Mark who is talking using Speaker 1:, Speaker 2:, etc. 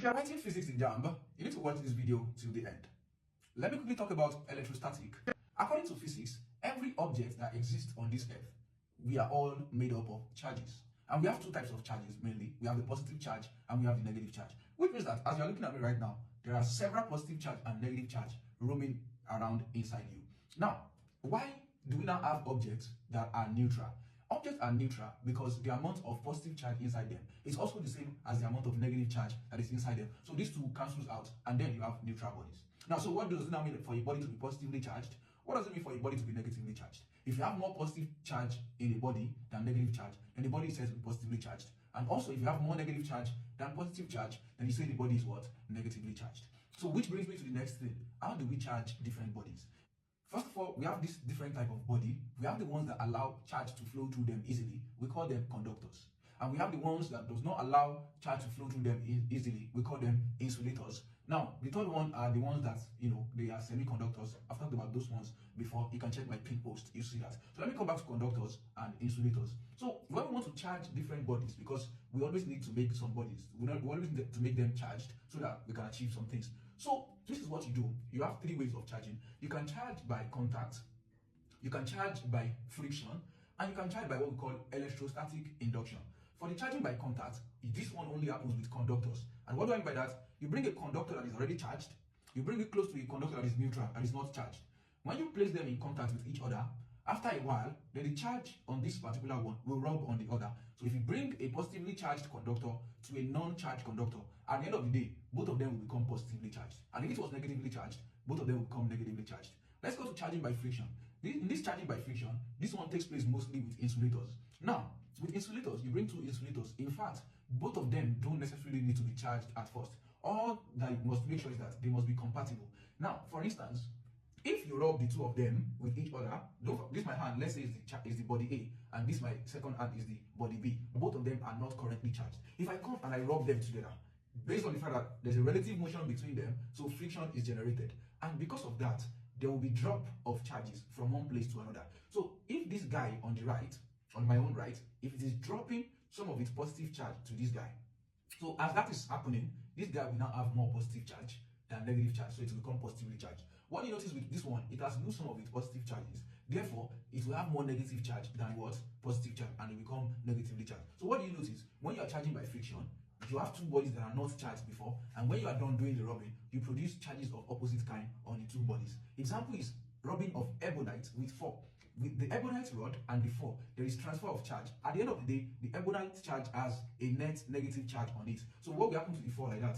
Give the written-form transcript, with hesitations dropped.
Speaker 1: you are writing physics in JAMB, you need to watch this video till the end. Let me quickly talk about electrostatic. According to physics, every object that exists on this earth, we are all made up of charges. And we have two types of charges mainly. We have the positive charge and we have the negative charge. Which means that as you are looking at me right now, there are several positive charge and negative charge roaming around inside you. Now, why do we now have objects that are neutral? Objects are neutral because the amount of positive charge inside them is also the same as the amount of negative charge that is inside them. So these two cancels out and then you have neutral bodies. Now, so what does it now mean for a body to be positively charged? What does it mean for a body to be negatively charged? If you have more positive charge in a body than negative charge, then the body is said to be positively charged. And also, if you have more negative charge than positive charge, then you say the body is what? Negatively charged. So which brings me to the next thing. How do we charge different bodies? First of all, we have this different type of body. We have the ones that allow charge to flow through them easily. We call them conductors. And we have the ones that does not allow charge to flow through them easily. We call them insulators. Now, the third one are the ones that, they are semiconductors. I've talked about those ones before. You can check my pin post. You see that. So let me come back to conductors and insulators. So when we want to charge different bodies, because we always need to make some bodies, we always need to make them charged so that we can achieve some things. So this is what you do. You have three ways of charging. You can charge by contact, you can charge by friction, and you can charge by what we call electrostatic induction. For the charging by contact, this one only happens with conductors. And what do I mean by that? You bring a conductor that is already charged, you bring it close to a conductor that is neutral, that is not charged. When you place them in contact with each other, after a while, then the charge on this particular one will rub on the other. So if you bring a positively charged conductor to a non-charged conductor, at the end of the day, both of them will become positively charged. And if it was negatively charged, both of them will become negatively charged. Let's go to charging by friction. In this charging by friction, this one takes place mostly with insulators. Now, with insulators, you bring two insulators. In fact, both of them don't necessarily need to be charged at first. All that you must make sure is that they must be compatible. Now, for instance, if you rub the two of them with each other, this my hand, let's say is the body A, and this my second hand is the body B. Both of them are not currently charged. If I come and I rub them together, based on the fact that there's a relative motion between them, so friction is generated. And because of that, there will be drop of charges from one place to another. So if this guy on the right, on my own right, if it is dropping some of its positive charge to this guy, so as that is happening, this guy will now have more positive charge than negative charge, so it will become positively charged. What you notice with this one, it has lost some of its positive charges. Therefore, it will have more negative charge than what? Positive charge, and it will become negatively charged. So what do you notice? When you are charging by friction, you have two bodies that are not charged before, and when you are done doing the rubbing, you produce charges of opposite kind on the two bodies. Example is rubbing of ebonite with 4. With the ebonite rod and the 4, there is transfer of charge. At the end of the day, the ebonite charge has a net negative charge on it. So what will happen to the 4 like that?